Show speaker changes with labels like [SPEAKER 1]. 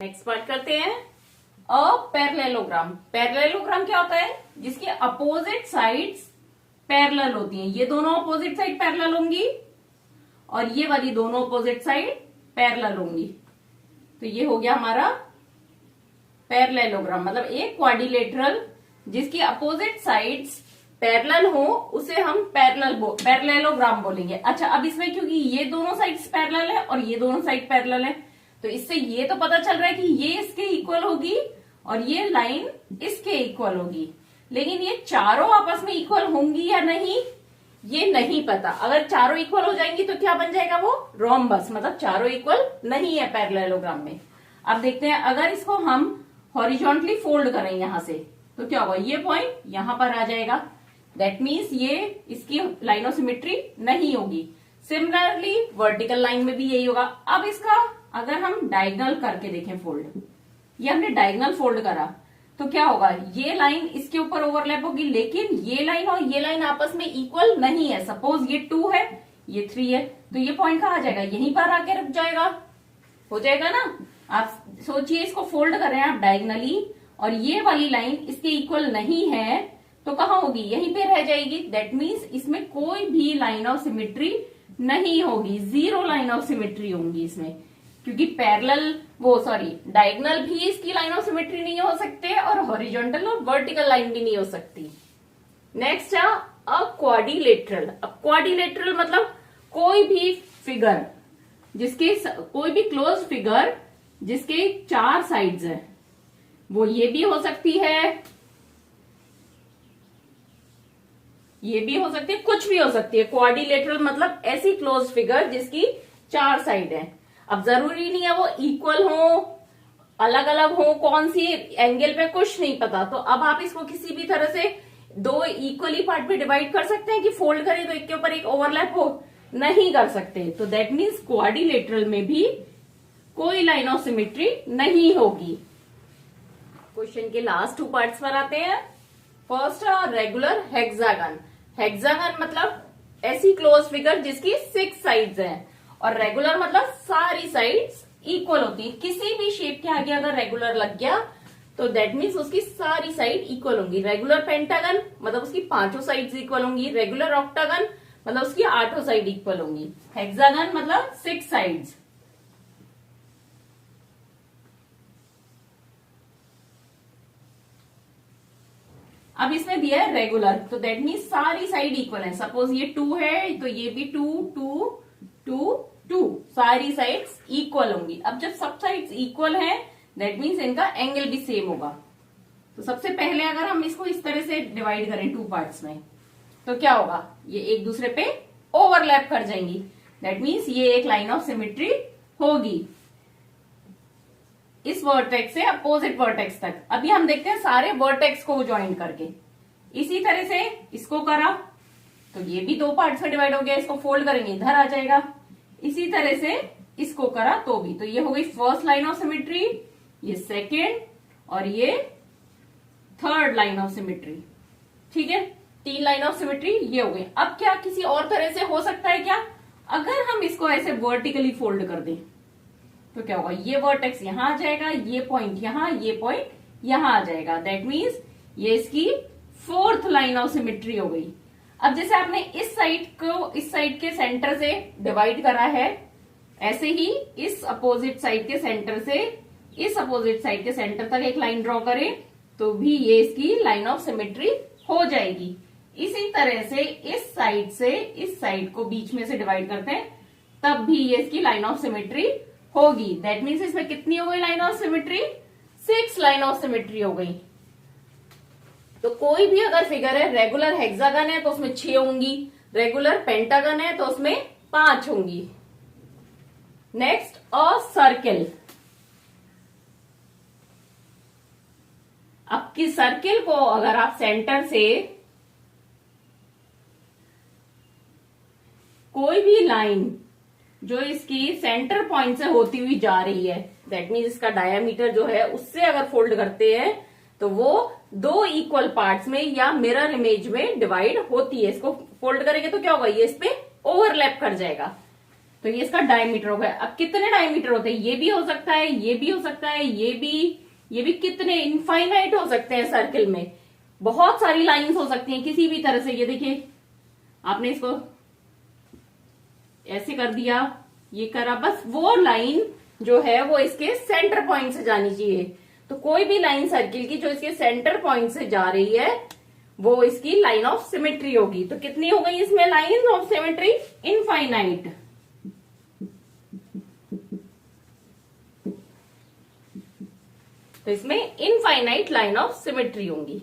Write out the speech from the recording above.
[SPEAKER 1] Next part करते हैं a parallelogram. Parallelogram क्या होता है? जिसकी अपोजिट साइड्स पैरेलल होती हैं। ये दोनों अपोजिट साइड पैरेलल होंगी और ये वाली दोनों अपोजिट साइड पैरेलल होंगी। तो ये हो गया हमारा पैरेललोग्राम, मतलब एक क्वाड्रिलेटरल जिसकी अपोजिट साइड्स पैरेलल हो उसे हम पैरेललोग्राम बोलेंगे। अच्छा, अब इसमें क्योंकि ये दोनों साइड्स पैरेलल है और ये दोनों साइड पैरेलल है, तो इससे ये तो पता चल रहा है कि ये इसके इक्वल होगी और ये लाइन इसके इक्वल होगी, लेकिन ये चारों आपस में इक्वल होंगी या नहीं ये नहीं पता। अगर चारों इक्वल हो जाएंगी तो क्या बन जाएगा? वो रोम्बस, मतलब चारों इक्वल नहीं है पैरेललोग्राम में। अब देखते हैं, अगर इसको हम हॉरिजॉन्टली फोल्ड करें यहां से तो क्या होगा? ये पॉइंट यहां पर आ जाएगा, दैट मीन्स ये इसकी लाइन ऑफ सिमेट्री नहीं होगी। सिमिलरली वर्टिकल लाइन में भी यही होगा। अब इसका अगर हम डायगोनल करके देखें फोल्ड, ये हमने डायगोनल फोल्ड करा तो क्या होगा? ये लाइन इसके ऊपर ओवरलैप होगी, लेकिन ये लाइन और ये लाइन आपस में इक्वल नहीं है। सपोज ये 2 है, ये 3 है, तो ये पॉइंट कहाँ आ जाएगा? यहीं पर आके रुक जाएगा, हो जाएगा ना। आप सोचिए, इसको फोल्ड कर रहे हैं आप डायगोनली और ये वाली लाइन इसके इक्वल नहीं है तो कहाँ होगी? यहीं पे रह जाएगी। दैट मीन्स इसमें कोई भी लाइन ऑफ सिमेट्री नहीं होगी, जीरो लाइन ऑफ सिमेट्री होंगी इसमें, क्योंकि डायगोनल भी इसकी लाइन ऑफ सिमेट्री नहीं हो सकते और हॉरिजॉन्टल और वर्टिकल लाइन भी नहीं हो सकती। नेक्स्ट है अ क्वाड्रिलेटरल। अब क्वाड्रिलेटरल मतलब कोई भी फिगर जिसके कोई भी क्लोज फिगर जिसके 4 साइड्स है, वो ये भी हो सकती है, ये भी हो सकती है, कुछ भी हो सकती है। क्वाड्रिलेटरल मतलब ऐसी क्लोज फिगर जिसकी 4 साइड है। अब जरूरी नहीं है वो इक्वल हो, अलग अलग हो, कौन सी एंगल पे कुछ नहीं पता। तो अब आप इसको किसी भी तरह से 2 इक्वली पार्ट में डिवाइड कर सकते हैं कि फोल्ड करें तो एक के ऊपर एक ओवरलैप हो, नहीं कर सकते। तो दैट मीन्स क्वाड्रिलेटरल में भी कोई लाइन ऑफ सिमेट्री नहीं होगी। क्वेश्चन के लास्ट 2 पार्ट्स पर आते हैं। First regular hexagon. हेक्सागन मतलब ऐसी क्लोज फिगर जिसकी 6 साइड्स हैं और रेगुलर मतलब सारी साइड्स इक्वल होती है। किसी भी शेप के आगे अगर रेगुलर लग गया तो दैट मीन्स उसकी सारी साइड इक्वल होंगी। रेगुलर पेंटागन मतलब उसकी 5 साइड्स इक्वल होंगी। रेगुलर ऑक्टागन मतलब उसकी 8 साइड इक्वल होंगी। हेक्सागन मतलब 6 साइड्स। अब इसमें दिया है रेगुलर, तो दैट मीन्स सारी साइड इक्वल है। सपोज ये 2 है तो ये भी 2 2 2 2, सारी साइड्स इक्वल होंगी। अब जब सब साइड्स इक्वल हैं दैट मीन्स इनका एंगल भी सेम होगा। तो सबसे पहले अगर हम इसको इस तरह से डिवाइड करें 2 पार्ट्स में तो क्या होगा? ये एक दूसरे पे ओवरलैप कर जाएंगी, दैट मीन्स ये एक लाइन ऑफ सिमेट्री होगी इस वर्टेक्स से अपोजिट वर्टेक्स तक। अभी हम देखते हैं सारे वर्टेक्स को ज्वाइन करके। इसी तरह से इसको करा तो ये भी 2 पार्ट्स में डिवाइड हो गया, इसको फोल्ड करेंगे इधर आ जाएगा। इसी तरह से इसको करा तो भी, तो ये हो गई फर्स्ट लाइन ऑफ सिमेट्री, ये सेकेंड और ये थर्ड लाइन ऑफ सिमेट्री। ठीक है, 3 लाइन ऑफ सिमेट्री ये हो गई। अब क्या किसी और तरह से हो सकता है क्या? अगर हम इसको ऐसे वर्टिकली फोल्ड कर दें तो क्या होगा? ये वर्टेक्स यहां आ जाएगा, ये पॉइंट यहां, ये पॉइंट यहां आ जाएगा। दैट मीन्स ये इसकी 4th लाइन ऑफ सिमेट्री हो गई। अब जैसे आपने इस साइड को इस साइड के सेंटर से डिवाइड करा है, ऐसे ही इस अपोजिट साइड के सेंटर से इस अपोजिट साइड के सेंटर तक एक लाइन ड्रॉ करें तो भी ये इसकी लाइन ऑफ सिमेट्री हो जाएगी। इसी तरह से इस साइड से इस साइड को बीच में से डिवाइड करते हैं तब भी ये इसकी लाइन ऑफ सिमेट्री होगी। दैट मीन्स इसमें कितनी हो गई line of symmetry? 6 line of symmetry हो गई। तो कोई भी अगर फिगर है, रेगुलर हेक्सागन है तो उसमें 6 होंगी, रेगुलर पेंटागन है तो उसमें 5 होंगी। नेक्स्ट अ सर्किल। अब की सर्किल को अगर आप सेंटर से कोई भी लाइन जो इसकी सेंटर पॉइंट से होती हुई जा रही है, दैट मीन्स इसका डायामीटर जो है उससे अगर फोल्ड करते हैं तो वो 2 इक्वल पार्ट्स में या मिरर इमेज में डिवाइड होती है। इसको फोल्ड करेंगे तो क्या होगा? ये इस पे ओवरलैप कर जाएगा। तो ये इसका डायमीटर हो गया। अब कितने डायमीटर होते हैं, ये भी हो सकता है, ये भी हो सकता है, ये भी कितने इनफाइनाइट हो सकते हैं सर्किल में, बहुत सारी लाइंस हो सकती हैं किसी भी तरह से। ये देखिए आपने इसको ऐसे कर दिया, ये करा, बस वो लाइन जो है वो इसके सेंटर पॉइंट से जानी चाहिए। तो कोई भी लाइन सर्किल की जो इसके सेंटर पॉइंट से जा रही है वो इसकी लाइन ऑफ सिमेट्री होगी। तो कितनी हो गई इसमें लाइन ऑफ सिमेट्री, इनफाइनाइट। तो इसमें इनफाइनाइट लाइन ऑफ सिमेट्री होंगी।